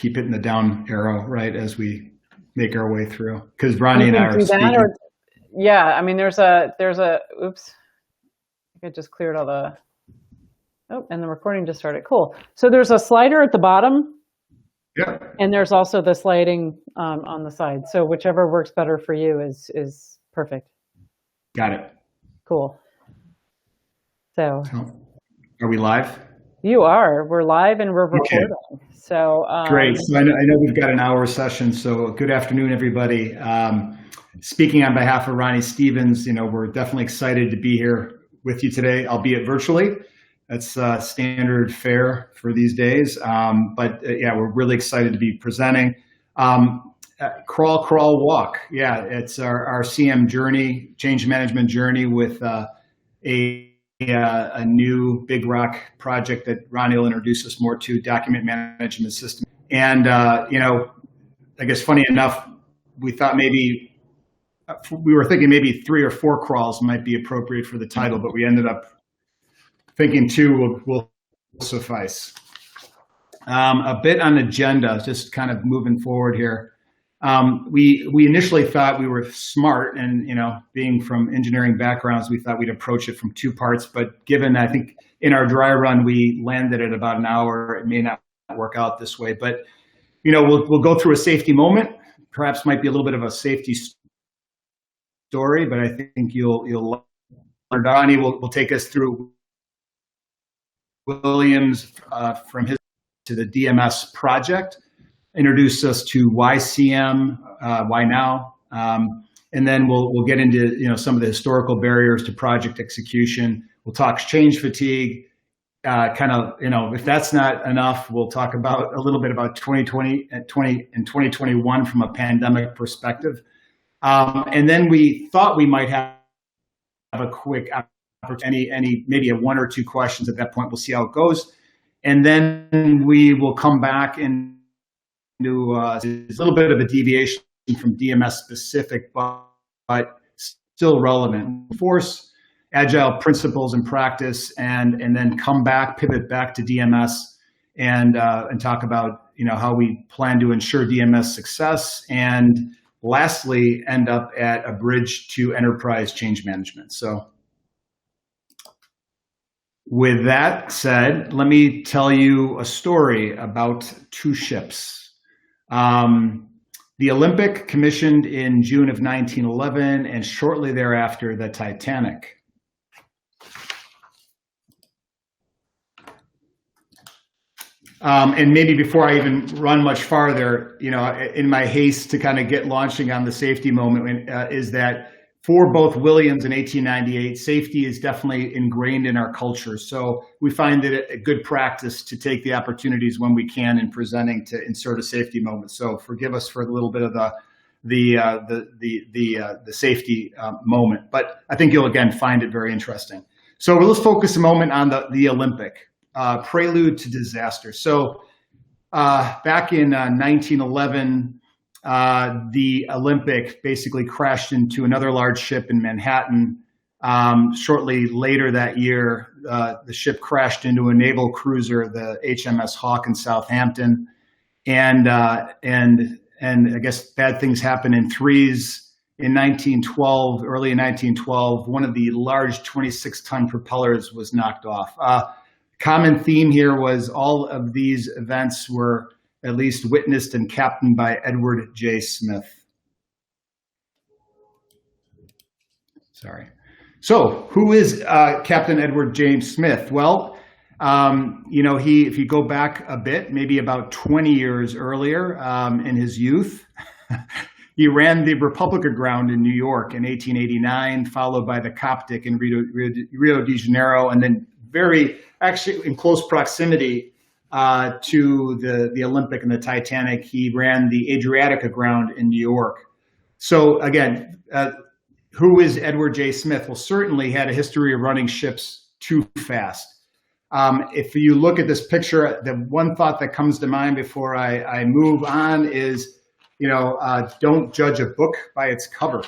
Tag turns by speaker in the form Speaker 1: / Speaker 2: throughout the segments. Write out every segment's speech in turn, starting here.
Speaker 1: keep hitting the down arrow, right, as we make our way through. Because Ronnie
Speaker 2: You
Speaker 1: and I
Speaker 2: can
Speaker 1: are
Speaker 2: do that,
Speaker 1: speaking.
Speaker 2: or yeah, I mean, there's a oops, I think I just cleared all the. Oh, and the recording just started. Cool. So there's a slider at the bottom,
Speaker 1: Yeah.
Speaker 2: and there's also the sliding on the side. So whichever works better for you is perfect.
Speaker 1: Got it.
Speaker 2: Cool. So
Speaker 1: are we live?
Speaker 2: you are. We're live and we're recording.
Speaker 1: Okay.
Speaker 2: So
Speaker 1: Great. So I know we've got an hour session. So good afternoon, everybody. Speaking on behalf of Ronnie Stevens, we're definitely excited to be here with you today, albeit virtually. That's standard fare for these days. But we're really excited to be presenting. Crawl, Crawl, Walk. Yeah, it's our CM journey, change management journey with a new big rock project that Ronnie will introduce us more to, document management system. And, I guess funny enough, we were thinking maybe 3 or 4 crawls might be appropriate for the title, but we ended up thinking 2 will suffice. A bit on agenda, just kind of moving forward here. We initially thought we were smart, and being from engineering backgrounds, we thought we'd approach it from 2 parts. But given, I think, in our dry run we landed at about an hour, it may not work out this way. But we'll go through a safety moment. Perhaps might be a little bit of a safety story, but I think you'll learn. Donnie will take us through Williams from his to the DMS project, introduce us to why CM, why now, and then we'll get into some of the historical barriers to project execution. We'll talk change fatigue, if that's not enough, we'll talk about a little bit about 2020 and 2021 from a pandemic perspective, and then we thought we might have a quick opportunity, maybe a 1 or 2 questions at that point. We'll see how it goes, and then we will come back and do a little bit of a deviation from DMS specific, but still relevant. Force Agile principles and practice, and then pivot back to DMS and talk about how we plan to ensure DMS success, and lastly end up at a bridge to enterprise change management. So with that said, let me tell you a story about 2 ships. The Olympic, commissioned in June of 1911, and shortly thereafter, the Titanic. And maybe before I even run much farther, in my haste to kind of get launching on the safety moment, is that for both Williams and 1898, safety is definitely ingrained in our culture. So we find it a good practice to take the opportunities when we can in presenting to insert a safety moment. So forgive us for a little bit of the safety moment, but I think you'll again find it very interesting. So let's focus a moment on the Olympic, Prelude to Disaster. So back in 1911, the Olympic basically crashed into another large ship in Manhattan. Shortly later that year, the ship crashed into a naval cruiser, the HMS Hawke in Southampton, and I guess bad things happen in threes. In 1912, early in 1912, one of the large 26-ton propellers was knocked off. Common theme here was all of these events were at least witnessed and captained by Edward J. Smith. Sorry. So who is Captain Edward James Smith? Well, if you go back a bit, maybe about 20 years earlier, in his youth, he ran the Republic ground in New York in 1889, followed by the Coptic in Rio de Janeiro, and then actually in close proximity to the Olympic and the Titanic, he ran the Adriatic ground in New York. So again, who is Edward J. Smith? Well, certainly had a history of running ships too fast. If you look at this picture, the one thought that comes to mind before I move on is, don't judge a book by its cover.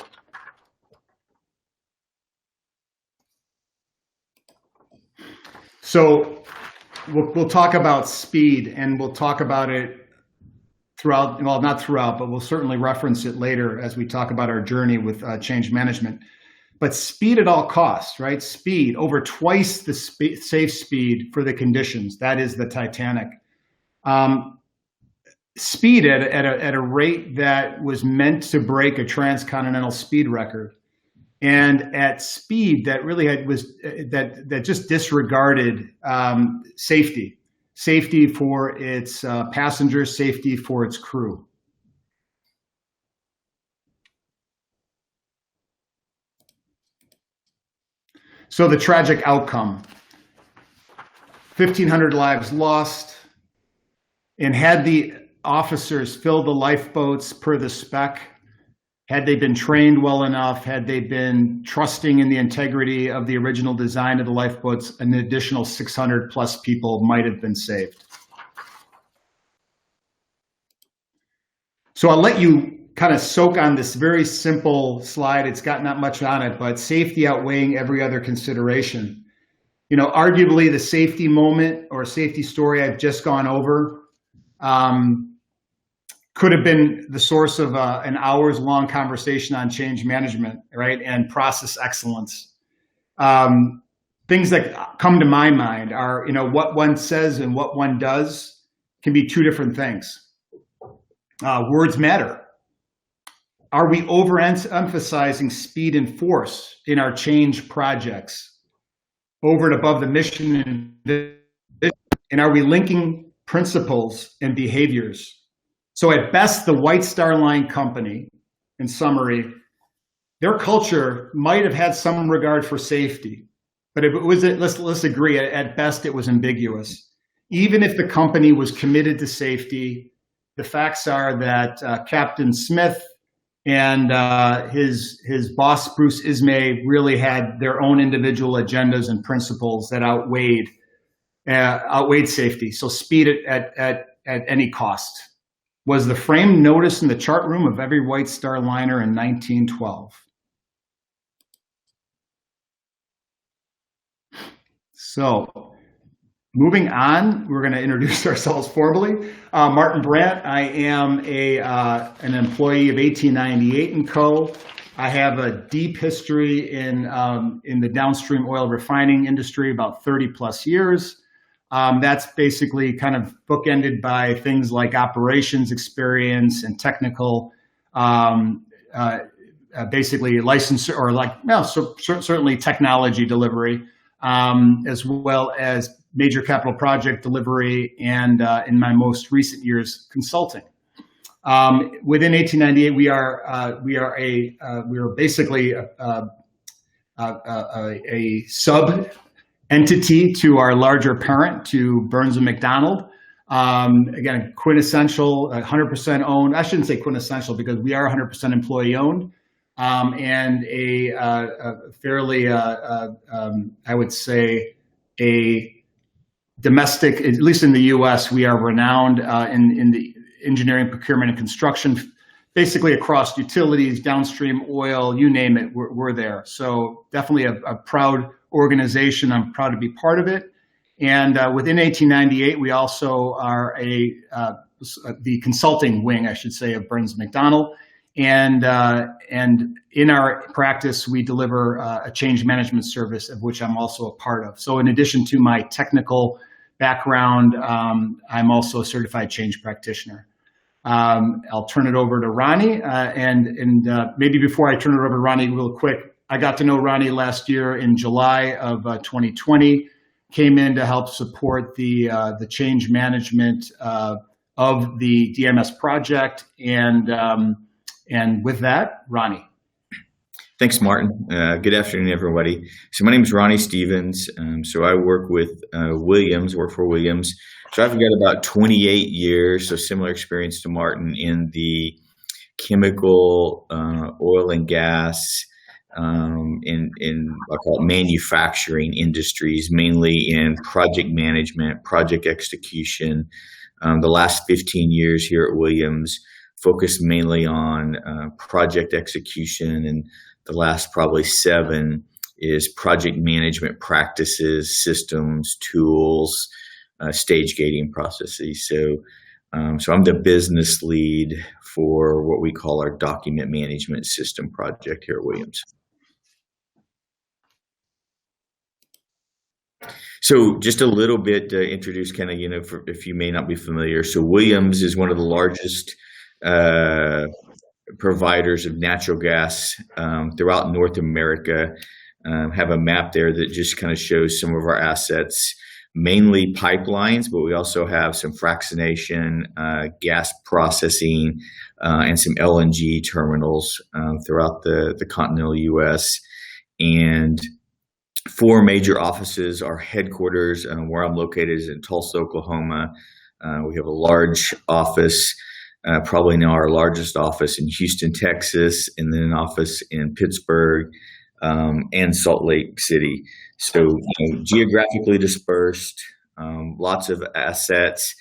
Speaker 1: So we'll talk about speed, and we'll talk about it throughout, well, not throughout, but we'll certainly reference it later as we talk about our journey with change management. But speed at all costs, right? Speed over twice the safe speed for the conditions. That is the Titanic. Speed at a rate that was meant to break a transcontinental speed record, and at speed that really that just disregarded safety for its passengers, safety for its crew. So the tragic outcome: 1,500 lives lost, and had the officers fill the lifeboats per the spec, had they been trained well enough, had they been trusting in the integrity of the original design of the lifeboats, an additional 600 plus people might have been saved. So I'll let you kind of soak on this very simple slide. It's got not much on it, but safety outweighing every other consideration. You know, arguably the safety moment or safety story I've just gone over could have been the source of an hours-long conversation on change management, right, and process excellence. Things that come to my mind are, you know, what one says and what one does can be two different things. Words matter. Are we overemphasizing speed and force in our change projects over and above the mission and vision? And are we linking principles and behaviors? So at best, the White Star Line company, in summary, their culture might have had some regard for safety, but if it was, let's agree, at best it was ambiguous. Even if the company was committed to safety, the facts are that Captain Smith and his boss, Bruce Ismay, really had their own individual agendas and principles that outweighed safety. So speed at any cost was the frame notice in the chart room of every White Star liner in 1912. So moving on, we're going to introduce ourselves formally. Martin Brandt. I am an employee of 1898 & Co. I have a deep history in the downstream oil refining industry, about 30 plus years. That's basically kind of bookended by things like operations experience and technical, basically license or certainly technology delivery, as well as major capital project delivery, and in my most recent years, consulting. Within 1898, we are basically a sub entity to our larger parent, to Burns and McDonnell. Again, quintessential, 100% owned. I shouldn't say quintessential because we are 100% employee owned, and a fairly, I would say, a domestic, at least in the U.S., we are renowned in the engineering, procurement, and construction, basically across utilities, downstream oil, you name it, we're there. So definitely a proud organization. I'm proud to be part of it. And within 1898, we also are the consulting wing, I should say, of Burns McDonnell. And in our practice, we deliver a change management service, of which I'm also a part of. So in addition to my technical background, I'm also a certified change practitioner. I'll turn it over to Ronnie. And maybe before I turn it over to Ronnie, real quick, I got to know Ronnie last year in July of 2020, came in to help support the change management of the DMS project. And with that, Ronnie.
Speaker 3: Thanks, Martin. Good afternoon, everybody. So my name is Ronnie Stevens. So I work with work for Williams. So I've got about 28 years, so similar experience to Martin in the chemical, oil and gas, in I'll call it manufacturing industries, mainly in project management, project execution. The last 15 years here at Williams focused mainly on project execution, and the last probably 7 is project management practices, systems, tools, stage gating processes. So So I'm the business lead for what we call our document management system project here at Williams. So just a little bit to introduce kind of, if you may not be familiar. So Williams is one of the largest providers of natural gas throughout North America. Have a map there that just kind of shows some of our assets, mainly pipelines, but we also have some fractionation, gas processing, and some LNG terminals throughout the continental U.S. And 4 major offices. Our headquarters, where I'm located, is in Tulsa, Oklahoma. We have a large office, probably now our largest office in Houston, Texas, and then an office in Pittsburgh and Salt Lake City. So geographically dispersed, lots of assets.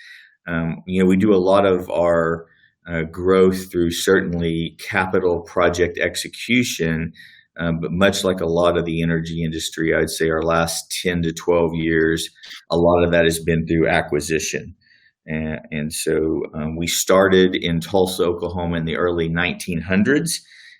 Speaker 3: We do a lot of our growth through certainly capital project execution. But much like a lot of the energy industry, I'd say our last 10 to 12 years, a lot of that has been through acquisition. And so we started in Tulsa, Oklahoma in the early 1900s,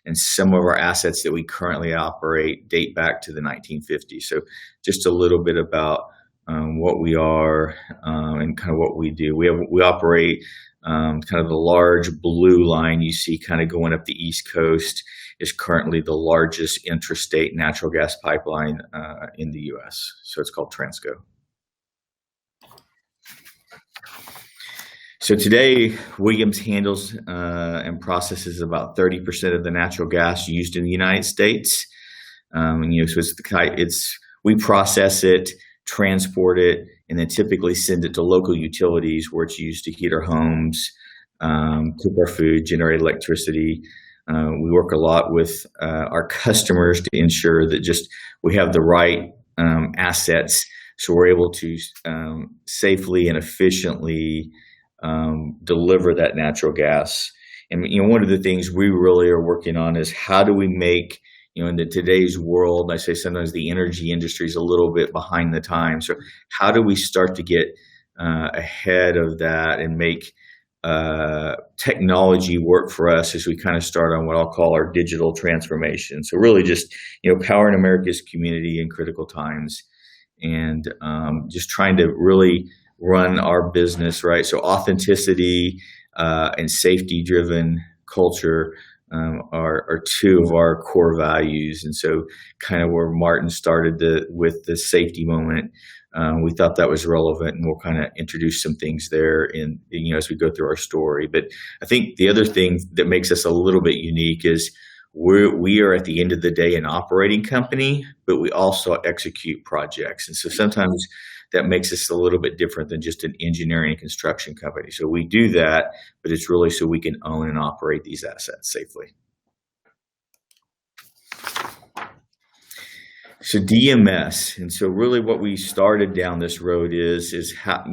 Speaker 3: and some of our assets that we currently operate date back to the 1950s. So just a little bit about what we are and kind of what we do. We operate kind of the large blue line you see kind of going up the East Coast is currently the largest intrastate natural gas pipeline in the U.S. So it's called Transco. So today, Williams handles and processes about 30% of the natural gas used in the United States. So we process it, transport it, and then typically send it to local utilities where it's used to heat our homes, cook our food, generate electricity. We work a lot with our customers to ensure that we have the right assets, so we're able to safely and efficiently deliver that natural gas. And one of the things we really are working on is how do we make, in today's world, I say sometimes the energy industry is a little bit behind the times. So how do we start to get ahead of that and make technology work for us as we kind of start on what I'll call our digital transformation. So really just, powering America's community in critical times, and just trying to really run our business right. So authenticity and safety-driven culture are 2 of our core values. And so kind of where Martin started with the safety moment, we thought that was relevant, and we'll kind of introduce some things there as we go through our story. But I think the other thing that makes us a little bit unique is we are at the end of the day an operating company, but we also execute projects. And so sometimes that makes us a little bit different than just an engineering and construction company. So we do that, but it's really so we can own and operate these assets safely. So DMS, and so really what we started down this road is how,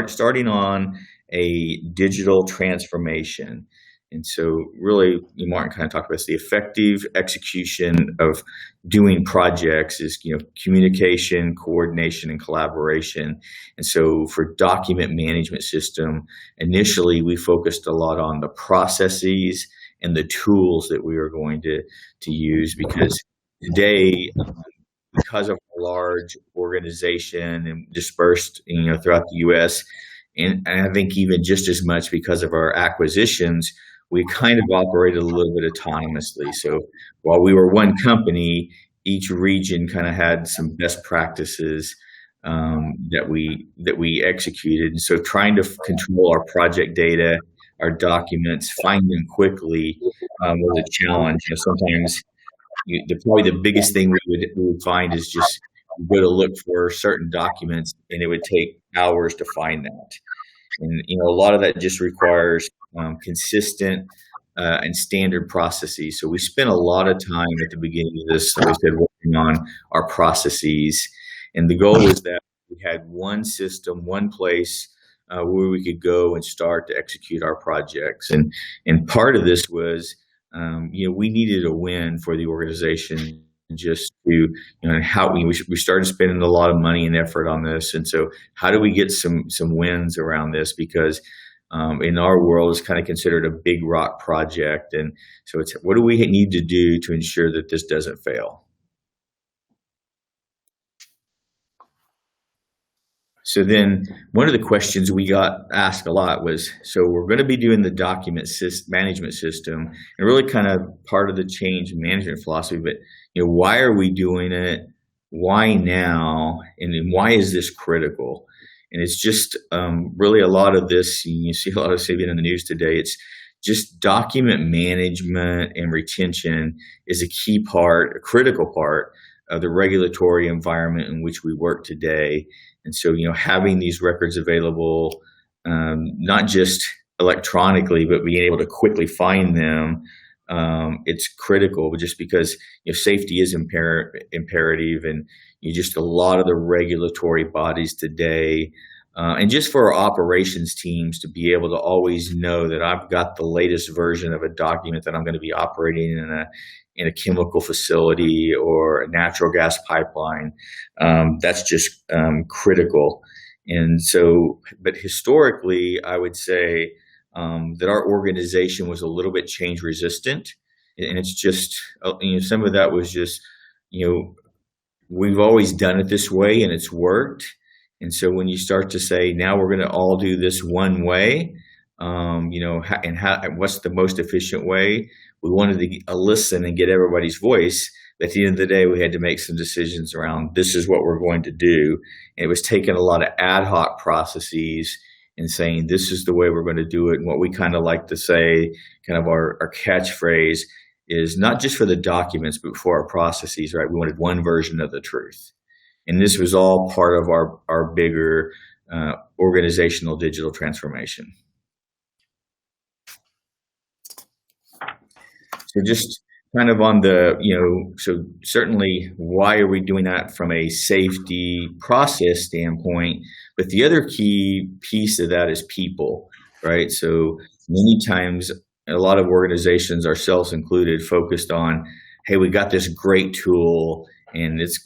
Speaker 3: starting on a digital transformation. And so really, Martin kind of talked about this, the effective execution of doing projects is, communication, coordination, and collaboration. And so for document management system, initially we focused a lot on the processes and the tools that we were going to use, because today, because of a large organization and dispersed, throughout the U.S., and I think even just as much because of our acquisitions, we kind of operated a little bit autonomously. So while we were one company, each region kind of had some best practices that we executed. And so trying to control our project data, our documents, find them quickly was a challenge. Sometimes probably the biggest thing we would find is just go to look for certain documents, and it would take hours to find that. And a lot of that just requires consistent and standard processes. So we spent a lot of time at the beginning of this, like I said, working on our processes. And the goal was that we had one system, one place where we could go and start to execute our projects. And part of this was, we needed a win for the organization, just to, how we started spending a lot of money and effort on this. And so how do we get some wins around this? Because in our world is kind of considered a big rock project. And so it's, what do we need to do to ensure that this doesn't fail? So then one of the questions we got asked a lot was, so we're going to be doing the document management system, and really kind of part of the change management philosophy, but why are we doing it? Why now? And then why is this critical? And it's just really a lot of this, you see a lot of it in the news today, it's just document management and retention is a key part, a critical part of the regulatory environment in which we work today. And so, having these records available, not just electronically, but being able to quickly find them, it's critical. Just because safety is imperative, and just a lot of the regulatory bodies today, and just for our operations teams to be able to always know that I've got the latest version of a document that I'm going to be operating in a chemical facility or a natural gas pipeline. That's just critical. And so, but historically, I would say that our organization was a little bit change resistant. And it's just, some of that was just, we've always done it this way and it's worked. And so when you start to say, now we're going to all do this one way, and what's the most efficient way? We wanted to listen and get everybody's voice. At the end of the day, we had to make some decisions around this is what we're going to do. And it was taking a lot of ad hoc processes and saying this is the way we're going to do it. And what we kind of like to say, kind of our catchphrase, is not just for the documents, but for our processes, right? We wanted one version of the truth. And this was all part of our bigger organizational digital transformation. So just kind of on the, so certainly why are we doing that from a safety process standpoint? But the other key piece of that is people, right? So many times, a lot of organizations, ourselves included, focused on, hey, we got this great tool, and it's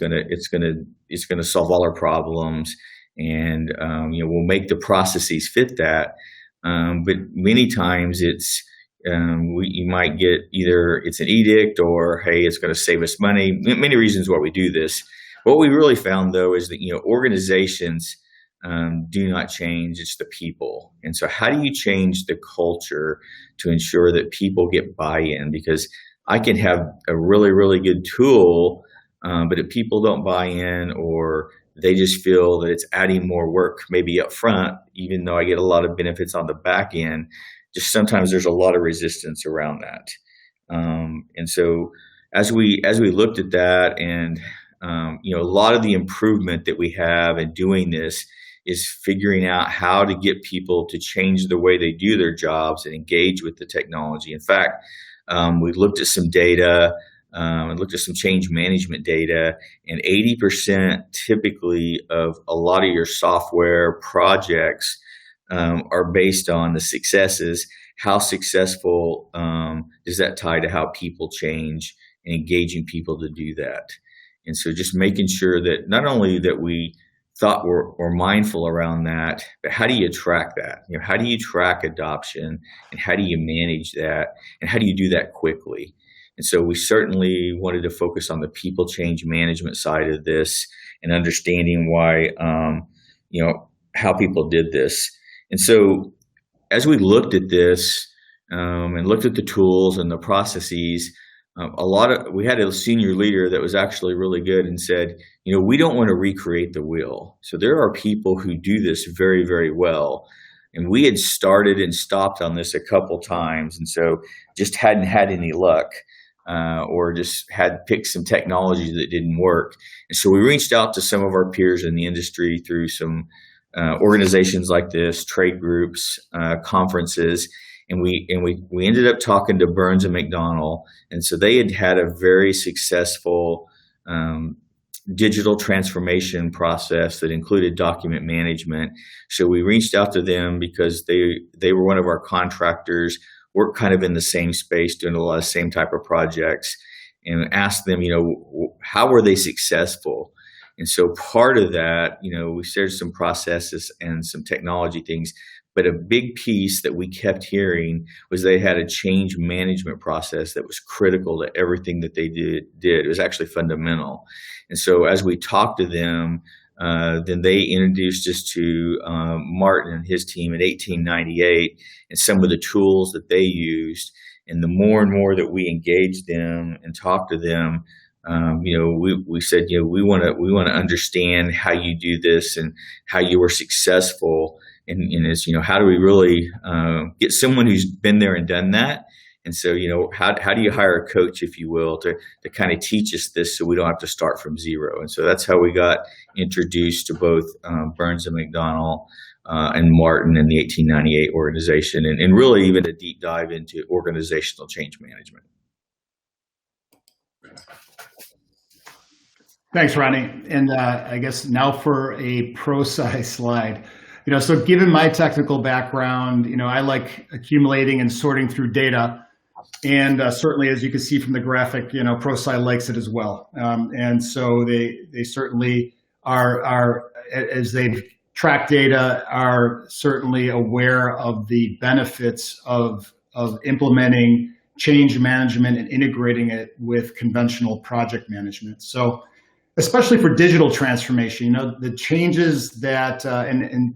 Speaker 3: gonna solve all our problems, and we'll make the processes fit that. But many times it's you might get either it's an edict or hey, it's going to save us money. Many reasons why we do this. What we really found though is that organizations do not change; it's the people. And so, how do you change the culture to ensure that people get buy-in? Because I can have a really, really good tool, but if people don't buy in, or they just feel that it's adding more work maybe up front, even though I get a lot of benefits on the back end, just sometimes there's a lot of resistance around that. And so as we looked at that, and a lot of the improvement that we have in doing this is figuring out how to get people to change the way they do their jobs and engage with the technology. In fact, we looked at some data and looked at some change management data, and 80% typically of a lot of your software projects are based on the successes. How successful does that tie to how people change and engaging people to do that? And so just making sure that not only that we thought we're mindful around that, but how do you track that? How do you track adoption, and how do you manage that, and how do you do that quickly? And so we certainly wanted to focus on the people change management side of this and understanding why, how people did this. And so as we looked at this and looked at the tools and the processes, we had a senior leader that was actually really good and said, we don't want to recreate the wheel. So there are people who do this very, very well. And we had started and stopped on this a couple times, and so just hadn't had any luck. Or just had picked some technology that didn't work. And so we reached out to some of our peers in the industry through some organizations like this, trade groups, conferences, and we ended up talking to Burns and McDonnell. And so they had a very successful digital transformation process that included document management. So we reached out to them because they were one of our contractors. We're kind of in the same space, doing a lot of same type of projects, and asked them, how were they successful? And so part of that, we shared some processes and some technology things, But a big piece that we kept hearing was they had a change management process that was critical to everything that they did. It was actually fundamental. And so as we talked to them, then they introduced us to Martin and his team in 1898 and some of the tools that they used. And the more and more that we engaged them and talked to them, we said, we want to understand how you do this and how you were successful. And it's, how do we really get someone who's been there and done that? And so, how do you hire a coach, if you will, to kind of teach us this so we don't have to start from zero? And so that's how we got introduced to both Burns and McDonnell and Martin in the 1898 organization, and really even a deep dive into organizational change management.
Speaker 1: Thanks, Ronnie. And I guess now for a ProSci slide. So given my technical background, I like accumulating and sorting through data. And certainly, as you can see from the graphic, ProSci likes it as well. And so they certainly are, as they track data, are certainly aware of the benefits of implementing change management and integrating it with conventional project management. So especially for digital transformation, the changes that, and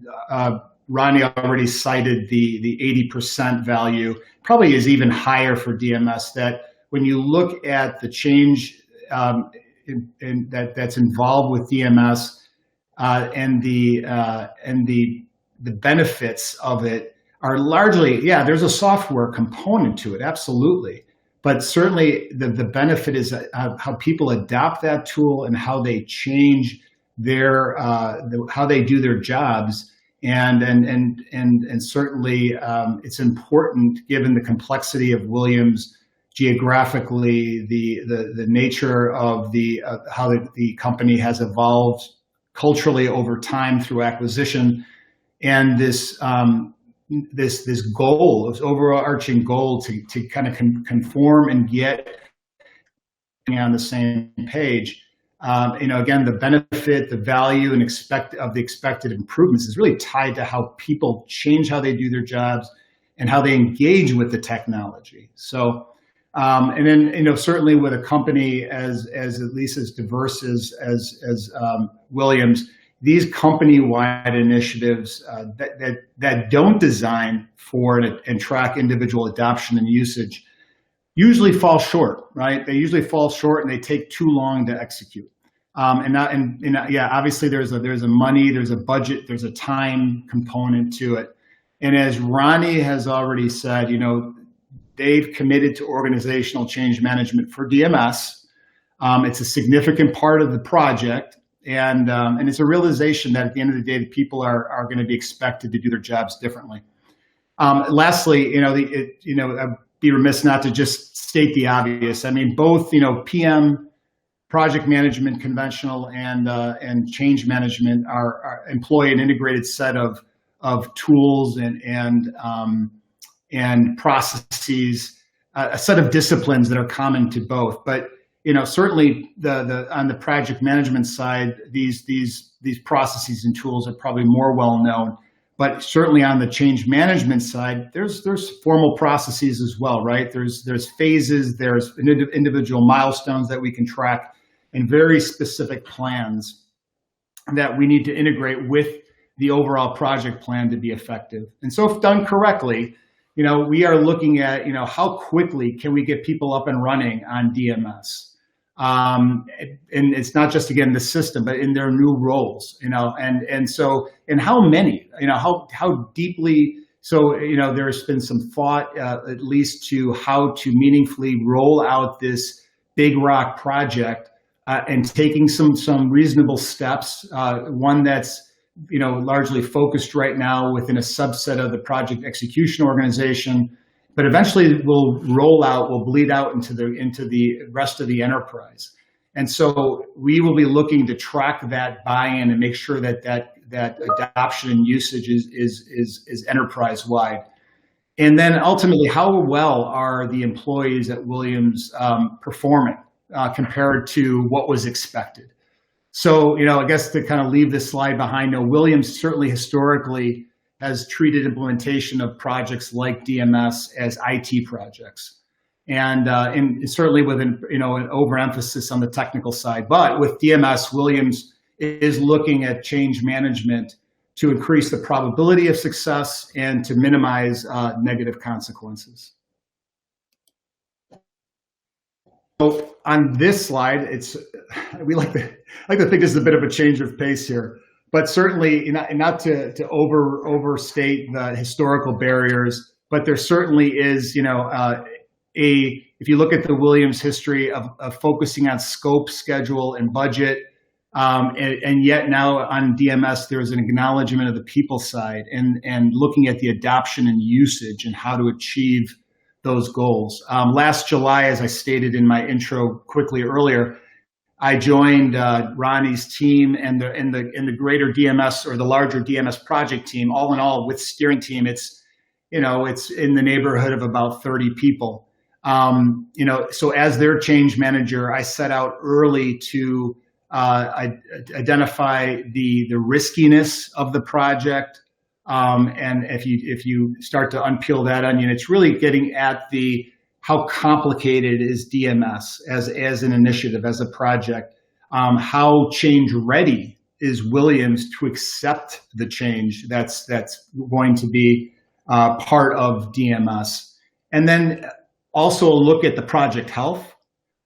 Speaker 1: Ronnie already cited the 80% value, probably is even higher for DMS, that when you look at the change that's involved with DMS and the benefits of it are largely, there's a software component to it, absolutely. But certainly the benefit is how people adopt that tool and how they change how they do their jobs. And certainly it's important, given the complexity of Williams geographically, the nature of how the company has evolved culturally over time through acquisition, and this goal, this overarching goal to kind of conform and get on the same page. Again, the benefit, the value, and the expected improvements is really tied to how people change how they do their jobs and how they engage with the technology. So, and then certainly with a company as at least as diverse as Williams, these company-wide initiatives that don't design for and track individual adoption and usage usually fall short, right? They usually fall short and they take too long to execute. Obviously there's a money, there's a budget, there's a time component to it. And as Ronnie has already said, they've committed to organizational change management for DMS. It's a significant part of the project. And it's a realization that at the end of the day, the people are going to be expected to do their jobs differently. Lastly, I'd be remiss not to just state the obvious. I mean, both PM, project management, conventional, and change management are employ an integrated set of tools and processes, a set of disciplines that are common to both. But certainly on the project management side, these processes and tools are probably more well known. But certainly on the change management side, there's formal processes as well, right? There's phases, there's individual milestones that we can track, and very specific plans that we need to integrate with the overall project plan to be effective. And so if done correctly, we are looking at, how quickly can we get people up and running on DMS? And it's not just, again, the system, but in their new roles, and how many, how deeply. So, there's been some thought, at least, to how to meaningfully roll out this big rock project and taking some reasonable steps. One that's, largely focused right now within a subset of the project execution organization, but eventually will bleed out into the rest of the enterprise. And so we will be looking to track that buy-in and make sure that adoption and usage is enterprise wide. And then ultimately, how well are the employees at Williams performing compared to what was expected? So, I guess to kind of leave this slide behind, Williams certainly historically has treated implementation of projects like DMS as IT projects. And certainly with an overemphasis on the technical side. But with DMS, Williams is looking at change management to increase the probability of success and to minimize negative consequences. So on this slide, we like to think this is a bit of a change of pace here, but certainly not to overstate the historical barriers, but there certainly is, if you look at the Williams history of focusing on scope, schedule, and budget, and yet now on DMS, there's an acknowledgement of the people side and looking at the adoption and usage and how to achieve those goals. Last July, as I stated in my intro quickly earlier, I joined Ronnie's team and the greater DMS or the larger DMS project team. All in all, with steering team, it's in the neighborhood of about 30 people. So as their change manager, I set out early to identify the riskiness of the project. And if you start to unpeel that onion, it's really getting at how complicated is DMS as an initiative, as a project. How change ready is Williams to accept the change that's going to be part of DMS, and then also look at the project health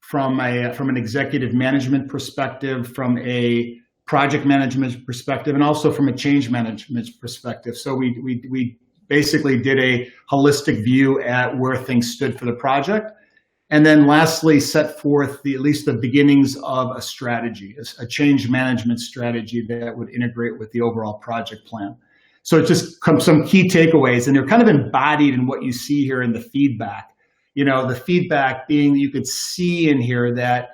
Speaker 1: from an executive management perspective, from a project management perspective, and also from a change management perspective. So we basically did a holistic view at where things stood for the project. And then lastly, set forth at least the beginnings of a strategy, a change management strategy that would integrate with the overall project plan. So it just comes some key takeaways, and they're kind of embodied in what you see here in the feedback. The feedback being, you could see in here that,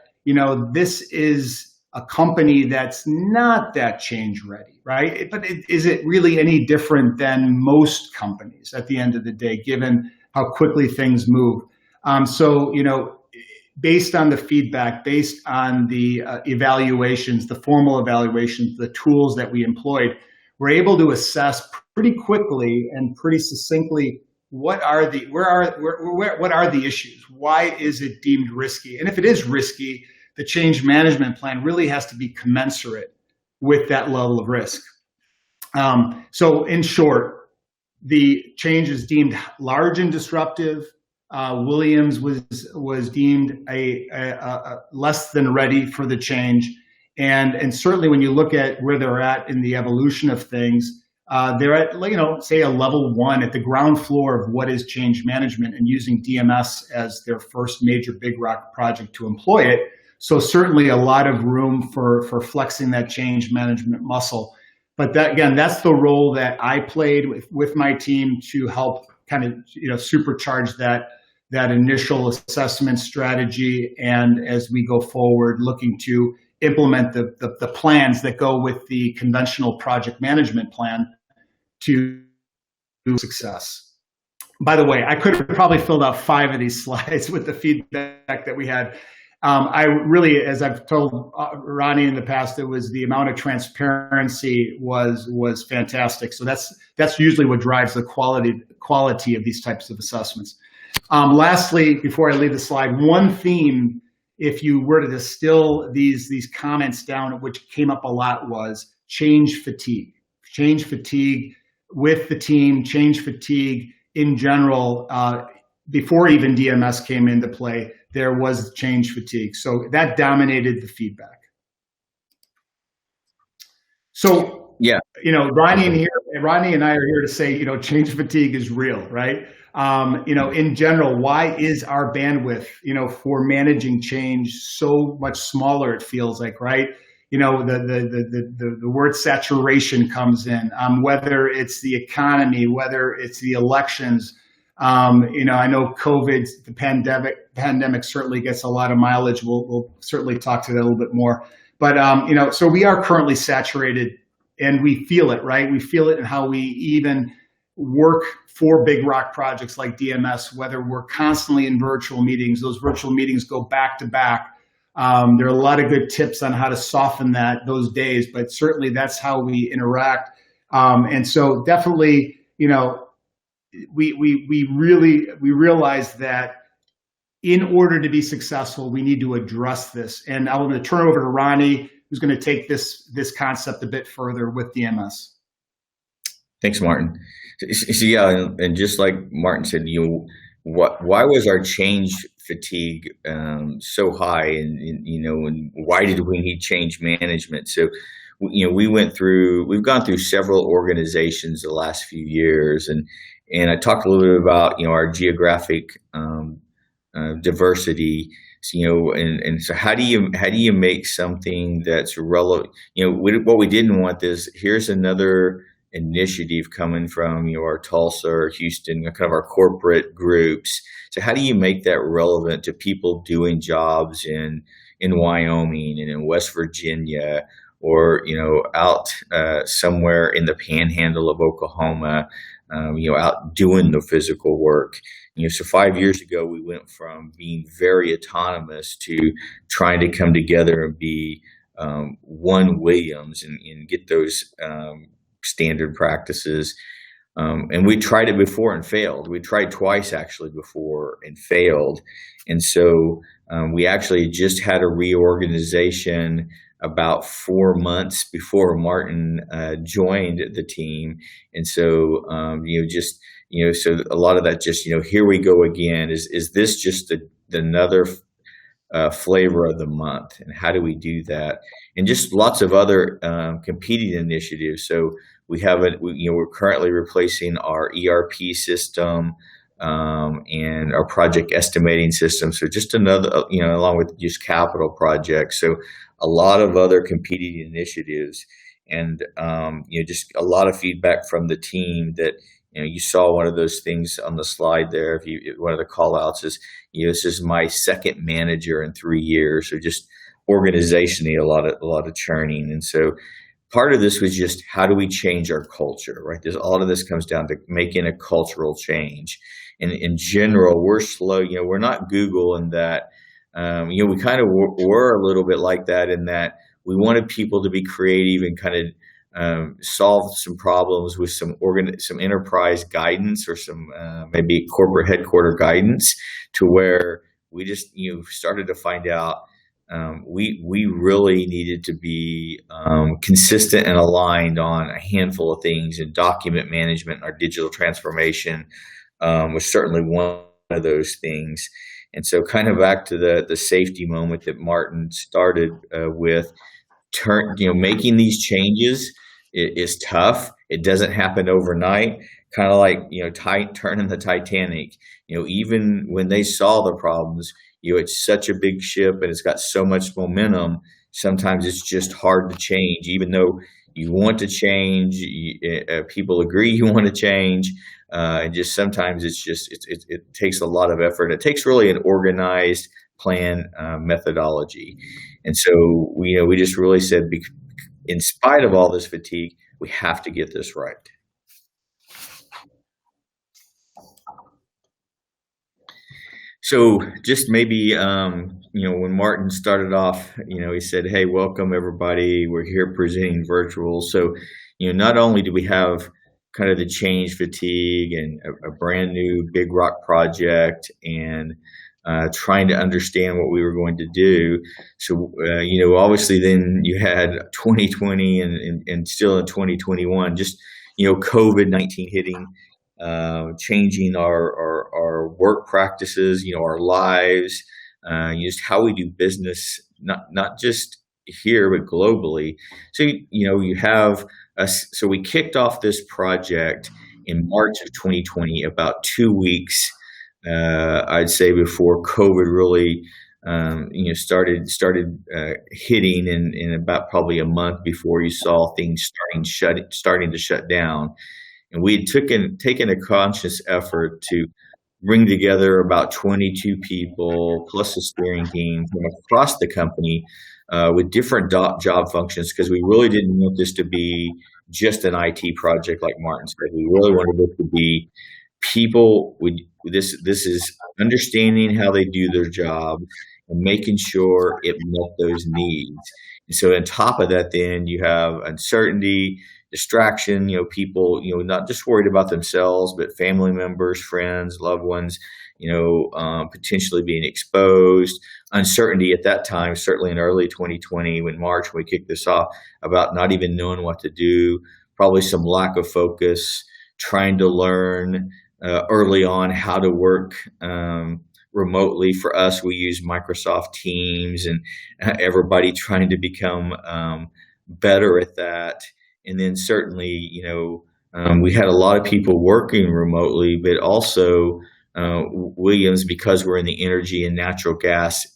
Speaker 1: this is a company that's not that change ready, right? But is it really any different than most companies at the end of the day, given how quickly things move? So, based on the feedback, based on the evaluations, the formal evaluations, the tools that we employed, we're able to assess pretty quickly and pretty succinctly what are the issues? Why is it deemed risky? And if it is risky, the change management plan really has to be commensurate with that level of risk. So in short, the change is deemed large and disruptive. Williams was deemed a less than ready for the change. And certainly when you look at where they're at in the evolution of things, they're at, say a level 1 at the ground floor of what is change management, and using DMS as their first major big rock project to employ it. So certainly a lot of room for flexing that change management muscle. But that's the role that I played with my team to help kind of, supercharge that initial assessment strategy. And as we go forward, looking to implement the plans that go with the conventional project management plan to success. By the way, I could have probably filled out 5 of these slides with the feedback that we had. I really, as I've told Ronnie in the past, it was the amount of transparency was fantastic. So that's usually what drives the quality of these types of assessments. Lastly, before I leave the slide, one theme, if you were to distill these comments down, which came up a lot, was change fatigue. Change fatigue with the team, change fatigue in general. Before even DMS came into play, there was change fatigue. So that dominated the feedback. So,
Speaker 3: yeah,
Speaker 1: Ronnie and I are here to say, change fatigue is real, right? In general, why is our bandwidth, for managing change so much smaller? It feels like, right? The word saturation comes in, whether it's the economy, whether it's the elections. I know COVID, the pandemic certainly gets a lot of mileage. We'll certainly talk to that a little bit more. But, so we are currently saturated, and we feel it, right? We feel it in how we even work for big rock projects like DMS, whether we're constantly in virtual meetings. Those virtual meetings go back to back. There are a lot of good tips on how to soften those days, but certainly that's how we interact. And so definitely, we realize that in order to be successful, we need to address this. And I want to turn over to Ronnie, who's going to take this concept a bit further with DMS.
Speaker 3: Thanks, Martin. So yeah, and just like Martin said, why was our change fatigue so high, and why did we need change management? So we've gone through several organizations the last few years, and I talked a little bit about our geographic diversity. So, and so how do you make something that's relevant? What we didn't want is, here's another initiative coming from our Tulsa or Houston, kind of our corporate groups. So how do you make that relevant to people doing jobs in Wyoming and in West Virginia, or out somewhere in the panhandle of Oklahoma, out doing the physical work? So 5 years ago, we went from being very autonomous to trying to come together and be one Williams and get those standard practices. And we tried it before and failed. We tried twice actually before and failed. And so we actually just had a reorganization about 4 months before Martin joined the team. And so, so a lot of that just, here we go again. Is this just another flavor of the month? And how do we do that? And just lots of other competing initiatives. So we're currently replacing our ERP system and our project estimating system. So just another, along with just capital projects. So a lot of other competing initiatives, and just a lot of feedback from the team that you saw one of those things on the slide there. One of the call outs is, this is my second manager in 3 years. So just organizationally, a lot of churning. And so part of this was just, how do we change our culture, right? All of this comes down to making a cultural change. And in general, we're slow. We're not Google in that. We kind of were a little bit like that, in that we wanted people to be creative and kind of solve some problems with some enterprise guidance, or some maybe corporate headquarter guidance, to where we just started to find out we really needed to be consistent and aligned on a handful of things. And document management and our digital transformation was certainly one of those things. And so, kind of back to the safety moment that Martin started with, making these changes is tough. It doesn't happen overnight. Kind of like turning the Titanic. Even when they saw the problems, it's such a big ship and it's got so much momentum. Sometimes it's just hard to change, even though you want to change. People agree you want to change. And just sometimes it takes a lot of effort. It takes really an organized plan methodology. And so we just really said, in spite of all this fatigue, we have to get this right. So just maybe, when Martin started off, he said, "Hey, welcome everybody. We're here presenting virtual." So, not only do we have kind of the change fatigue and a brand new big rock project, and trying to understand what we were going to do. So, obviously then you had 2020 and still in 2021, just, COVID-19 hitting, changing our work practices, our lives, just how we do business, not just here, but globally. So, you have so we kicked off this project in March of 2020, about 2 weeks, I'd say, before COVID really, started hitting, in about probably a month before you saw things starting to shut down. And we had taken a conscious effort to bring together about 22 people plus a steering team from across the company with different job functions, because we really didn't want this to be just an IT project like Martin said. We really wanted this to be people. This is understanding how they do their job and making sure it met those needs. And so on top of that, then you have uncertainty. distraction, people, not just worried about themselves, but family members, friends, loved ones, potentially being exposed. Uncertainty at that time, certainly in early 2020, when March, when we kicked this off, about not even knowing what to do, probably some lack of focus, trying to learn early on how to work remotely. For us, we use Microsoft Teams, and everybody trying to become better at that. And then certainly, we had a lot of people working remotely, but also Williams, because we're in the energy and natural gas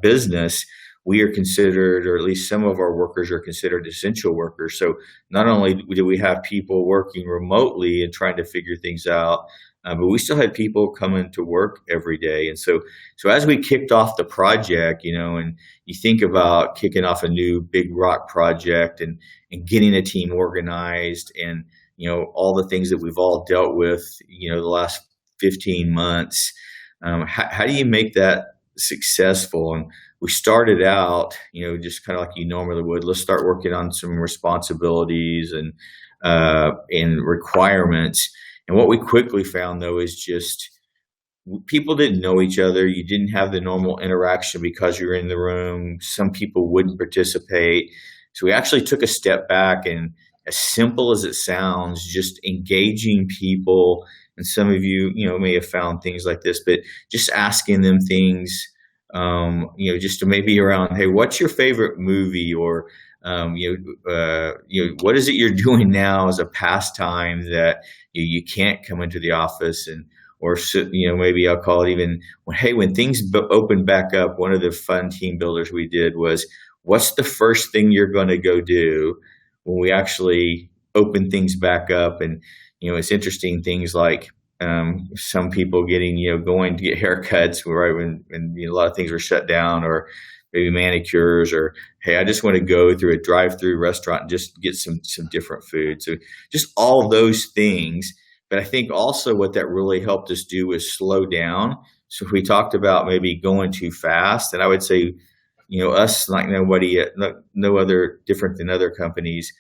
Speaker 3: business, we are considered, or at least some of our workers are considered essential workers. So not only do we have people working remotely and trying to figure things out, but we still had people coming to work every day. And so as we kicked off the project, and you think about kicking off a new big rock project and getting a team organized, and, all the things that we've all dealt with, the last 15 months, how do you make that successful? And we started out, just kind of like you normally would. Let's start working on some responsibilities and requirements. And what we quickly found, though, is just people didn't know each other. You didn't have the normal interaction because you're in the room. Some people wouldn't participate. So we actually took a step back, and as simple as it sounds, just engaging people. And some of you, may have found things like this, but just asking them things, just to maybe around, hey, what's your favorite movie? Or, what is it you're doing now as a pastime that you can't come into the office? And, or, maybe I'll call it even, when things open back up, one of the fun team builders we did was, what's the first thing you're going to go do when we actually open things back up? And, it's interesting, things like some people getting, going to get haircuts right when a lot of things were shut down, or maybe manicures, or, hey, I just want to go through a drive-through restaurant and just get some different food. So just all those things. But I think also what that really helped us do was slow down. So if we talked about maybe going too fast, and I would say, us, like nobody, no other different than other companies,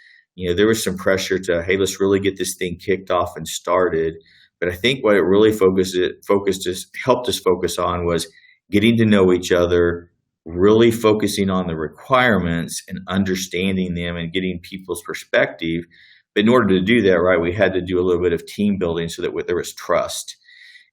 Speaker 3: there was some pressure to, hey, let's really get this thing kicked off and started. But I think what it really helped us focus on was getting to know each other, really focusing on the requirements and understanding them and getting people's perspective. But in order to do that, right, we had to do a little bit of team building so that there was trust.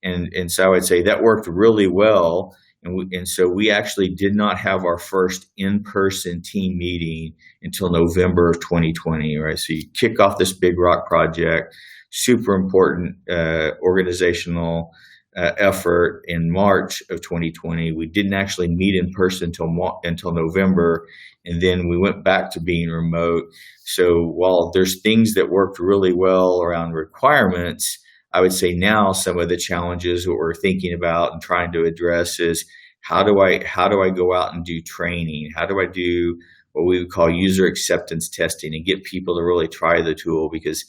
Speaker 3: And so I would say that worked really well. And so we actually did not have our first in-person team meeting until November of 2020, right? So you kick off this big rock project, super important organizational effort in March of 2020. We didn't actually meet in person until November, and then we went back to being remote. So while there's things that worked really well around requirements, I would say now some of the challenges that we're thinking about and trying to address is, how do I go out and do training? How do I do what we would call user acceptance testing and get people to really try the tool? Because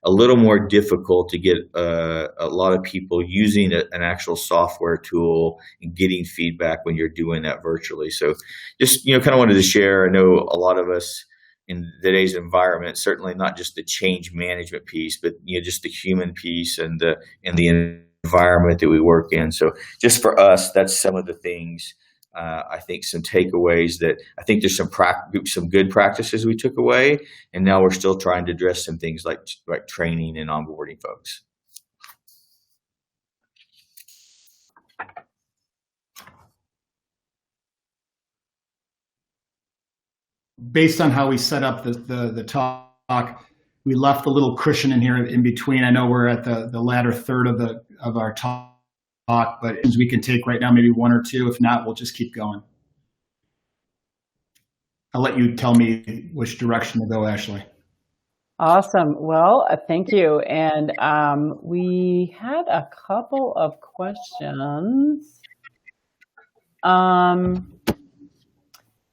Speaker 3: a little more difficult to get a lot of people using an actual software tool and getting feedback when you're doing that virtually. So just, kind of wanted to share. I know a lot of us in today's environment, certainly not just the change management piece, but just the human piece and the environment that we work in. So just for us, that's some of the things. I think some takeaways that I think there's some good practices we took away, and now we're still trying to address some things like training and onboarding folks.
Speaker 1: Based on how we set up the talk, we left a little cushion in here in between. I know we're at the latter third of our talk, but we can take right now maybe one or two. If not, we'll just keep going. I'll let you tell me which direction to go, Ashley.
Speaker 2: Awesome. Well, thank you. And we had a couple of questions.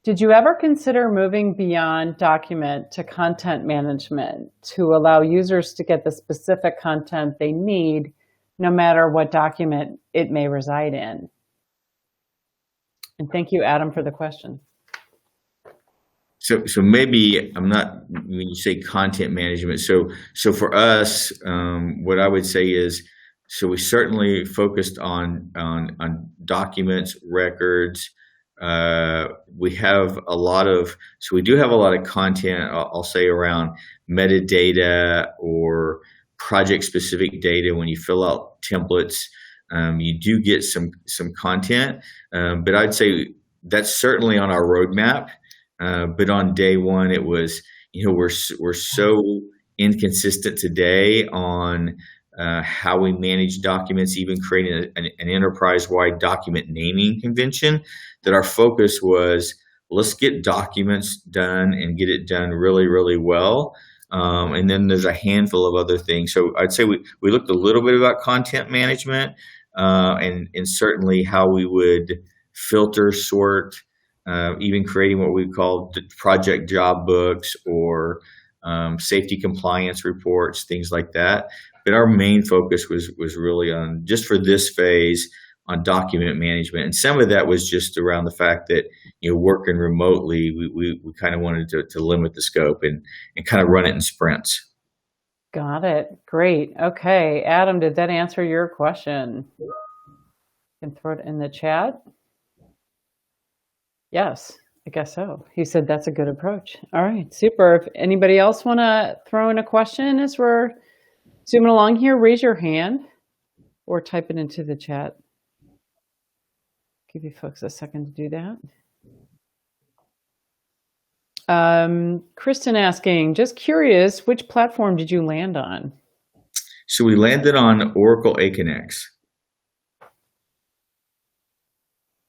Speaker 2: Did you ever consider moving beyond document to content management to allow users to get the specific content they need, no matter what document it may reside in? And thank you, Adam, for the question.
Speaker 3: So maybe I'm not when you say content management. So for us, what I would say is, so we certainly focused on documents, records. We have a lot of so we do have a lot of content. I'll say around metadata or project specific data. When you fill out templates, you do get some content. But I'd say that's certainly on our roadmap. But on day one, it was, we're so inconsistent today on how we manage documents, even creating an enterprise-wide document naming convention, that our focus was, let's get documents done and get it done really, really well. And then there's a handful of other things. So I'd say we looked a little bit about content management and certainly how we would filter, sort, even creating what we call project job books or safety compliance reports, things like that. But our main focus was really on, just for this phase, on document management. And some of that was just around the fact that, working remotely, we kind of wanted to limit the scope and kind of run it in sprints.
Speaker 2: Got it. Great. Okay. Adam, did that answer your question? You can throw it in the chat. Yes, I guess so. He said that's a good approach. All right, super. If anybody else want to throw in a question as we're zooming along here, raise your hand or type it into the chat. Give you folks a second to do that. Kristen asking, just curious, which platform did you land on?
Speaker 3: So we landed on Oracle Aconex.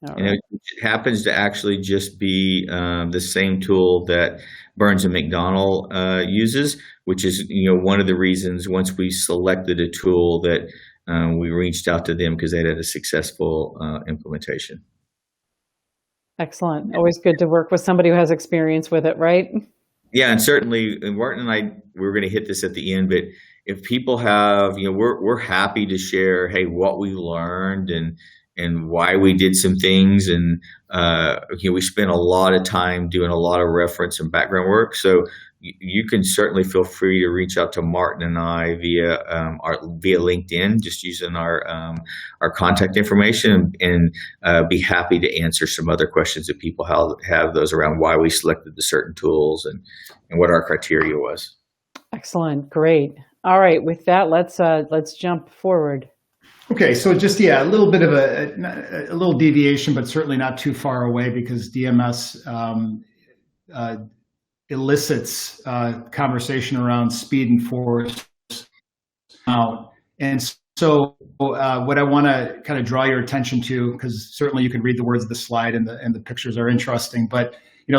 Speaker 2: Right.
Speaker 3: And it happens to actually just be the same tool that Burns and McDonnell uses, which is one of the reasons once we selected a tool that we reached out to them because they had a successful implementation.
Speaker 2: Excellent. Always good to work with somebody who has experience with it, right?
Speaker 3: Yeah, and certainly, and Martin and I, we're going to hit this at the end, but if people have, we're happy to share, hey, what we learned and why we did some things. And, we spent a lot of time doing a lot of reference and background work. So you can certainly feel free to reach out to Martin and I via LinkedIn, just using our contact information, and be happy to answer some other questions that people have those around why we selected the certain tools and what our criteria was.
Speaker 2: Excellent. Great. All right. With that, let's jump forward.
Speaker 1: Okay, so just a little bit of a little deviation, but certainly not too far away, because DMS elicits conversation around speed and force out. And so what I want to kind of draw your attention to, because certainly you can read the words of the slide and the pictures are interesting, but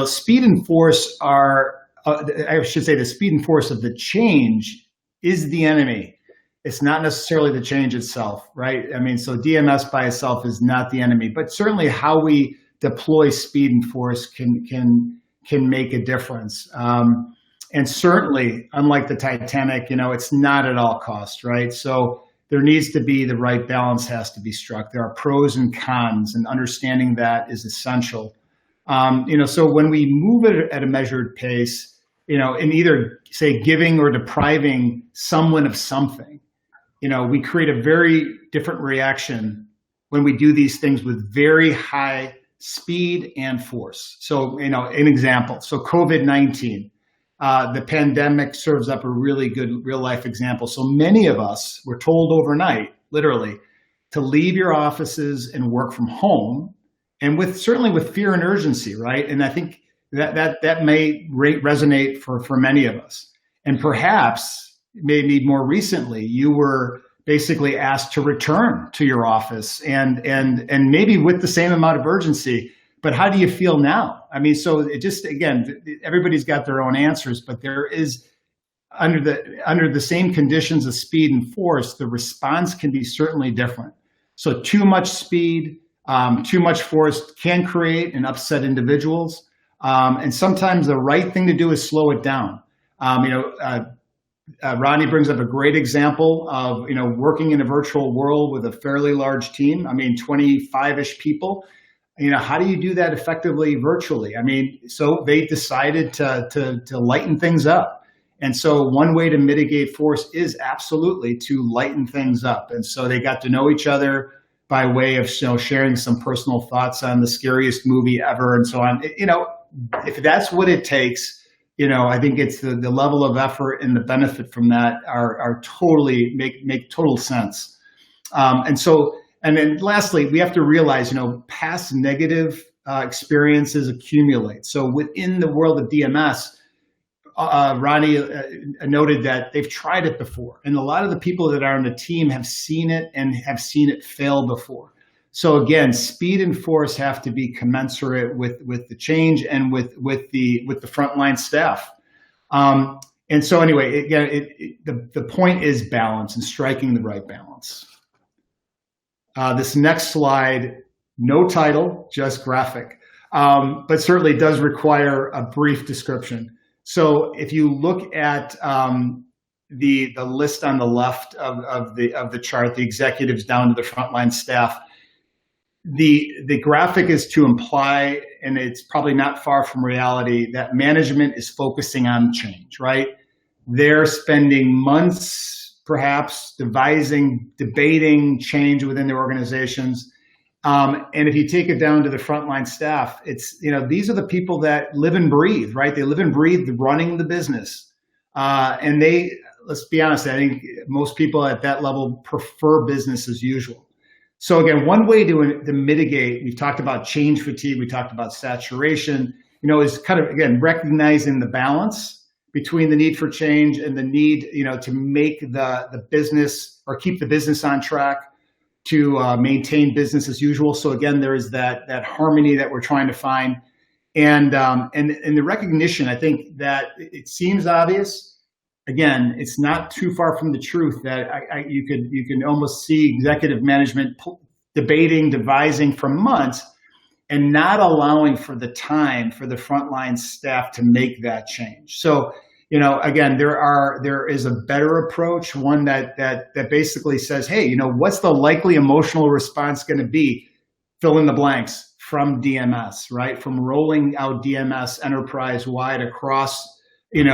Speaker 1: speed and force are, I should say, the speed and force of the change is the enemy. It's not necessarily the change itself, right? I mean, so DMS by itself is not the enemy, but certainly how we deploy speed and force can make a difference. And certainly, unlike the Titanic, it's not at all cost, right? So there needs to be the right balance has to be struck. There are pros and cons, and understanding that is essential. So when we move it at a measured pace, in either say giving or depriving someone of something, we create a very different reaction when we do these things with very high speed and force. So, an example. So COVID-19, the pandemic serves up a really good real life example. So many of us were told overnight, literally, to leave your offices and work from home, and certainly with fear and urgency, right? And I think that may resonate for many of us. And perhaps maybe more recently, you were basically asked to return to your office and maybe with the same amount of urgency. But how do you feel now? I mean, so it just, again, everybody's got their own answers, but there is, under the same conditions of speed and force, the response can be certainly different. So too much speed, too much force can create and upset individuals. And sometimes the right thing to do is slow it down. Ronnie brings up a great example of, working in a virtual world with a fairly large team. I mean, 25-ish people. how do you do that effectively virtually? I mean, so they decided to lighten things up. And so one way to mitigate force is absolutely to lighten things up. And so they got to know each other by way of sharing some personal thoughts on the scariest movie ever and so on. If that's what it takes, I think it's the level of effort and the benefit from that are totally make total sense. And then lastly, we have to realize, past negative experiences accumulate. So within the world of DMS, Ronnie noted that they've tried it before. And a lot of the people that are on the team have seen it and have seen it fail before. So again, speed and force have to be commensurate with the change and with the frontline staff. And so anyway, again, the point is balance and striking the right balance. This next slide, no title, just graphic, but certainly does require a brief description. So if you look at the list on the left of the chart, the executives down to the frontline staff, the graphic is to imply, and it's probably not far from reality, that management is focusing on change, right? They're spending months, perhaps, debating change within their organizations. And if you take it down to the frontline staff, it's, these are the people that live and breathe, right? They live and breathe running the business. And let's be honest, I think most people at that level prefer business as usual. So again, one way to mitigate, we've talked about change fatigue, we talked about saturation, is kind of, again, recognizing the balance between the need for change and the need, to make the business or keep the business on track, to maintain business as usual. So again, there is that harmony that we're trying to find. And the recognition, I think that it seems obvious. Again, it's not too far from the truth that you can almost see executive management debating, devising for months and not allowing for the time for the frontline staff to make that change. So, again, there is a better approach, one that basically says, hey, what's the likely emotional response going to be? Fill in the blanks from DMS, right? From rolling out DMS enterprise wide across, from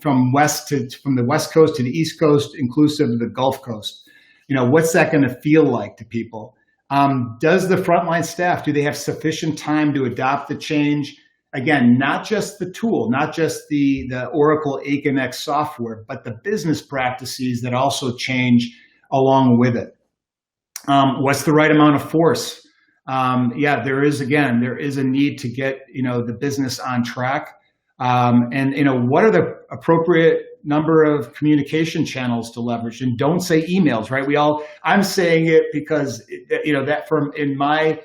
Speaker 1: the West Coast to the East Coast, inclusive of the Gulf Coast. What's that going to feel like to people? Does the frontline staff, do they have sufficient time to adopt the change? Again, not just the tool, not just the Oracle Aconex software, but the business practices that also change along with it. What's the right amount of force? There is a need to get, the business on track. And what are the appropriate number of communication channels to leverage? And don't say emails, right? I'm saying it because, that from in my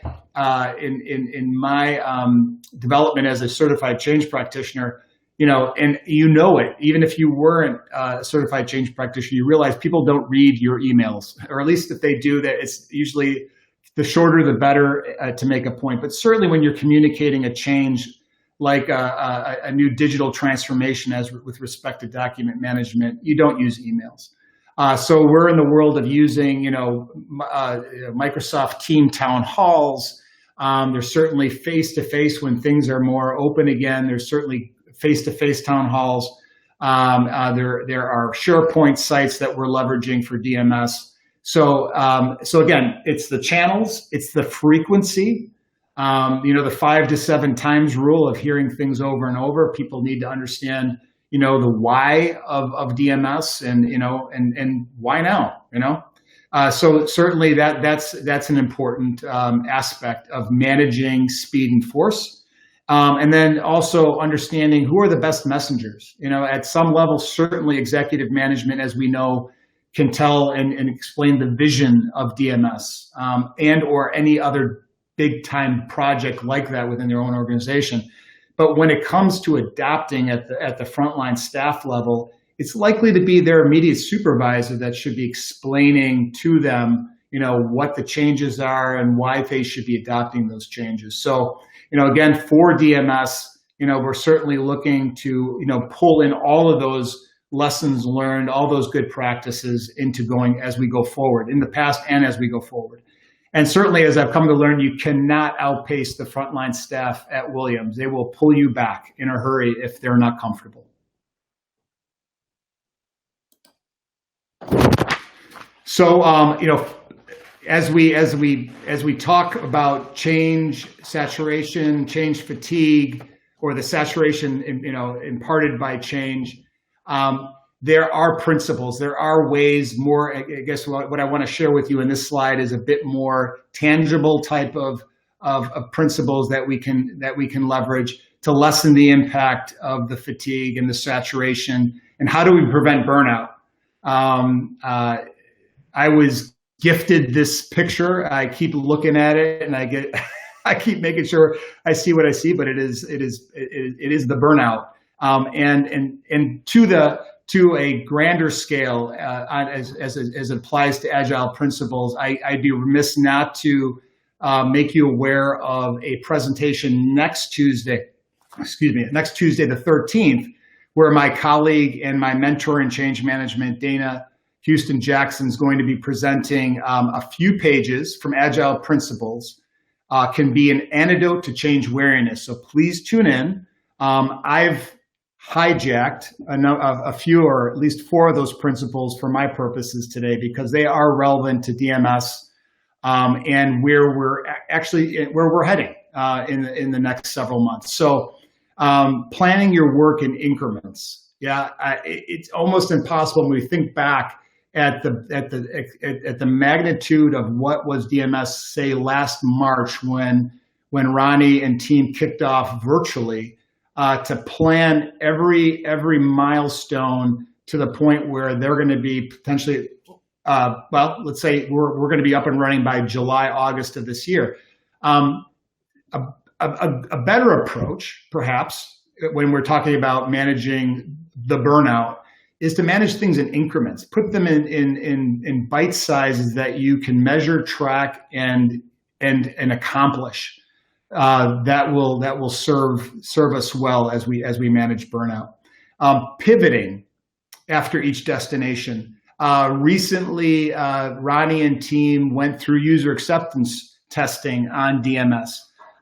Speaker 1: development as a certified change practitioner, and it, even if you weren't a certified change practitioner, you realize people don't read your emails, or at least if they do, that it's usually the shorter the better to make a point. But certainly when you're communicating a change like a new digital transformation as with respect to document management, you don't use emails. So we're in the world of using, Microsoft Team town halls. There's certainly face-to-face when things are more open again. There's certainly face-to-face town halls. There are SharePoint sites that we're leveraging for DMS. So again, it's the channels, it's the frequency, the 5 to 7 times rule of hearing things over and over. People need to understand, the why of DMS and why now, So certainly that's an important aspect of managing speed and force. And then also understanding who are the best messengers. At some level, certainly executive management, as we know, can tell and explain the vision of DMS and or any other big time project like that within their own organization. But when it comes to adapting at the frontline staff level, it's likely to be their immediate supervisor that should be explaining to them, what the changes are and why they should be adopting those changes. So, again, for DMS, we're certainly looking to, pull in all of those lessons learned, all those good practices into going as we go forward, in the past and as we go forward. And certainly, as I've come to learn, you cannot outpace the frontline staff at Williams. They will pull you back in a hurry if they're not comfortable. So, as we talk about change saturation, change fatigue, or the saturation, imparted by change, there are principles, there are ways more. I guess what I want to share with you in this slide is a bit more tangible type of principles that we can leverage to lessen the impact of the fatigue and the saturation. And how do we prevent burnout? I was gifted this picture. I keep looking at it, and I keep making sure I see what I see. But it is the burnout, and to a grander scale, as it applies to Agile principles, I'd be remiss not to make you aware of a presentation next Tuesday, the 13th, where my colleague and my mentor in change management, Dana Houston Jackson, is going to be presenting a few pages from Agile principles, can be an antidote to change weariness. So please tune in. I've hijacked a few, or at least 4 of those principles for my purposes today, because they are relevant to DMS and where we're heading in the next several months. So planning your work in increments. Yeah, it's almost impossible when we think back at the magnitude of what was DMS, say, last March when Ronnie and team kicked off virtually, to plan every milestone to the point where they're going to be potentially, let's say we're going to be up and running by July, August of this year. A better approach, perhaps, when we're talking about managing the burnout, is to manage things in increments. Put them in bite sizes that you can measure, track, and accomplish. That will serve us well as we manage burnout. Pivoting after each destination. Recently, Ronnie and team went through user acceptance testing on DMS.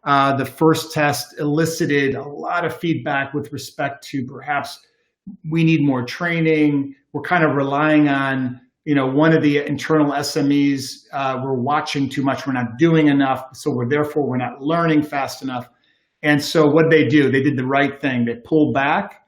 Speaker 1: The first test elicited a lot of feedback with respect to perhaps we need more training. We're kind of relying on, one of the internal SMEs, we're watching too much, we're not doing enough, so we're not learning fast enough. And so what they do, they did the right thing. They pulled back,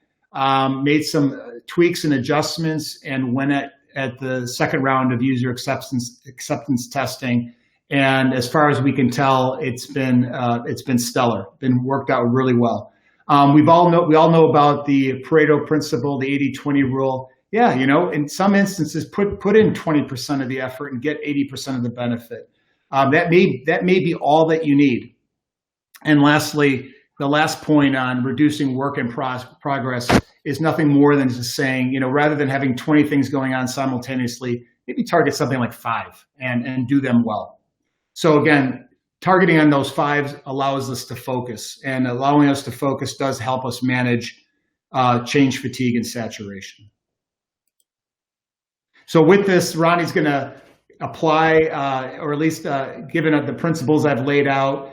Speaker 1: made some tweaks and adjustments, and went at the second round of user acceptance testing. And as far as we can tell, it's been stellar, been worked out really well. We all know about the Pareto principle, the 80-20 rule. Yeah, in some instances, put in 20% of the effort and get 80% of the benefit. That may be all that you need. And lastly, the last point on reducing work in progress is nothing more than just saying, rather than having 20 things going on simultaneously, maybe target something like 5 and do them well. So again, targeting on those 5 allows us to focus, and allowing us to focus does help us manage change fatigue and saturation. So with this, Ronnie's going to apply, or at least given the principles I've laid out,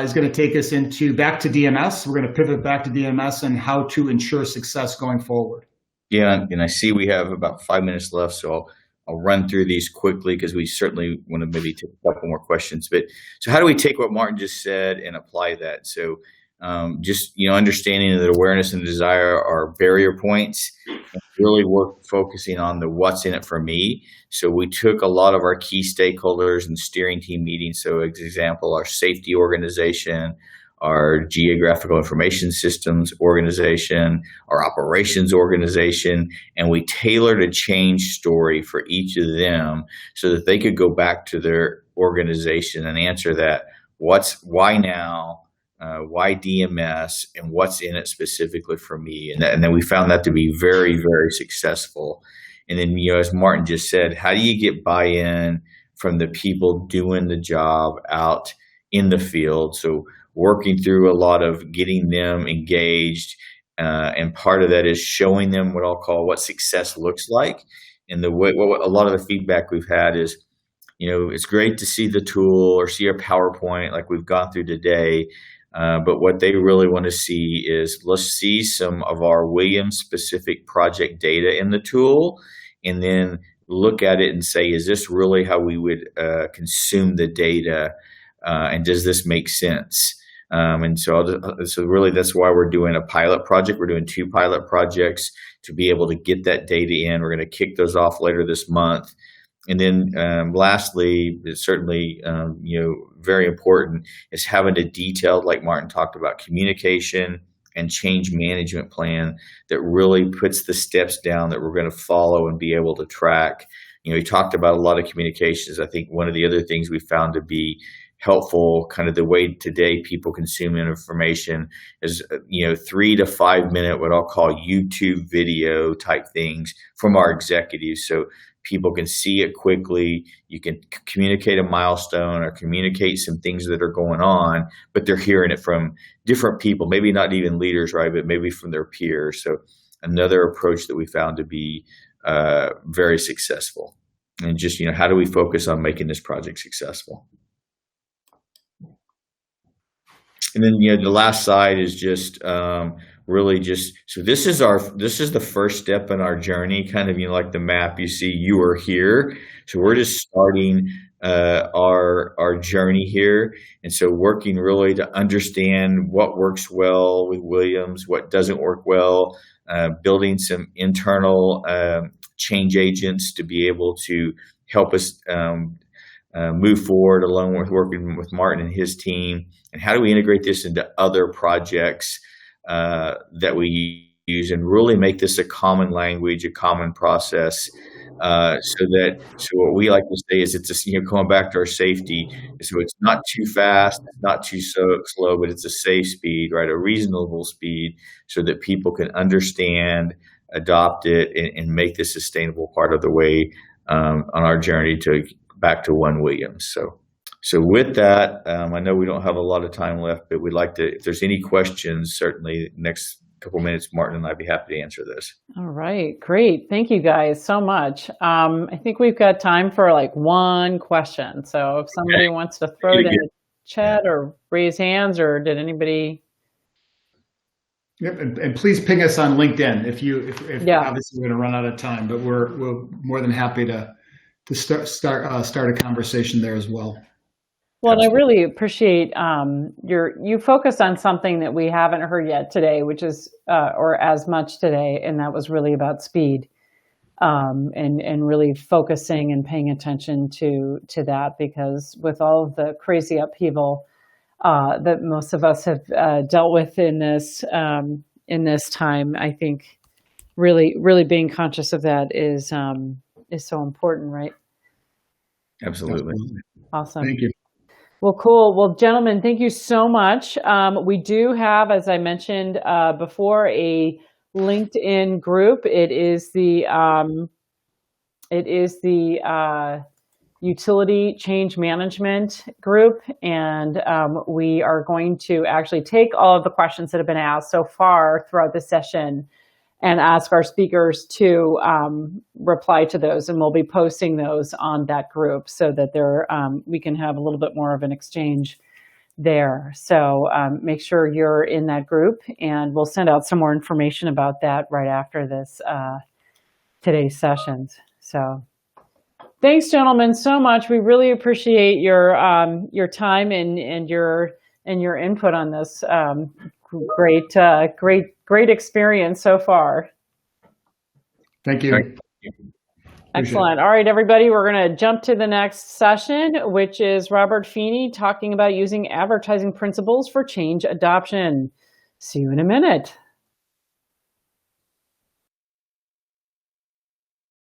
Speaker 1: is going to take us back to DMS. We're going to pivot back to DMS and how to ensure success going forward.
Speaker 3: Yeah, and I see we have about 5 minutes left, so I'll run through these quickly because we certainly want to maybe take a couple more questions. But so how do we take what Martin just said and apply that? So just, understanding that awareness and desire are barrier points, and really focusing on the what's in it for me. So we took a lot of our key stakeholders and steering team meetings. So as example, our safety organization, our geographical information systems organization, our operations organization, and we tailored a change story for each of them so that they could go back to their organization and answer that why now, why DMS, and what's in it specifically for me. And then we found that to be very, very successful. And then, as Martin just said, how do you get buy-in from the people doing the job out in the field? So working through a lot of getting them engaged, and part of that is showing them what I'll call what success looks like. And what a lot of the feedback we've had is it's great to see the tool or see a PowerPoint like we've gone through today. But what they really want to see is, let's see some of our Williams specific project data in the tool, and then look at it and say, is this really how we would consume the data? And does this make sense? And so really that's why we're doing a pilot project. We're doing 2 pilot projects to be able to get that data in. We're going to kick those off later this month. And then lastly, certainly, very important is having a detailed, like Martin talked about, communication and change management plan that really puts the steps down that we're going to follow and be able to track. He talked about a lot of communications. I think one of the other things we found to be helpful, kind of the way today people consume information, is 3 to 5 minute, what I'll call YouTube video type things from our executives, so people can see it quickly. You can communicate a milestone or communicate some things that are going on, but they're hearing it from different people, maybe not even leaders, right, but maybe from their peers. So another approach that we found to be very successful. And just, how do we focus on making this project successful? And then, the last side is just really just, so this is the first step in our journey, kind of, like the map you see, you are here. So we're just starting our journey here. And so working really to understand what works well with Williams, what doesn't work well, building some internal change agents to be able to help us move forward, along with working with Martin and his team. And how do we integrate this into other projects that we use, and really make this a common language, a common process, so what we like to say is, it's going back to our safety. So it's not too fast, not too slow, but it's a safe speed, right? A reasonable speed, so that people can understand, adopt it, and make this sustainable part of the way on our journey back to One Williams. So with that, I know we don't have a lot of time left, but we'd like to, if there's any questions, certainly next couple minutes, Martin and I'd be happy to answer this.
Speaker 2: All right, great. Thank you guys so much. I think we've got time for like one question. So if somebody wants to throw it in the chat or raise hands, or did anybody?
Speaker 1: Yep, and please ping us on LinkedIn if obviously we're going to run out of time, but we're more than happy to start a conversation there as well.
Speaker 2: Well, and I really appreciate you focused on something that we haven't heard yet today, which is or as much today, and that was really about speed, and really focusing and paying attention to that, because with all of the crazy upheaval that most of us have dealt with in this time, I think really being conscious of that is so important, right?
Speaker 3: Absolutely.
Speaker 2: Awesome.
Speaker 1: Thank you.
Speaker 2: Well, cool. Well, gentlemen, thank you so much. We do have, as I mentioned before, a LinkedIn group. It is the Utility Change Management group, and we are going to actually take all of the questions that have been asked so far throughout the session and ask our speakers to reply to those, and we'll be posting those on that group so that we can have a little bit more of an exchange there. So make sure you're in that group, and we'll send out some more information about that right after this today's sessions. So thanks, gentlemen, so much. We really appreciate your time and your input on this. Great experience so far.
Speaker 1: Thank you.
Speaker 2: Excellent. All right, everybody, we're going to jump to the next session, which is Robert Feeney talking about using advertising principles for change adoption. See you in a minute.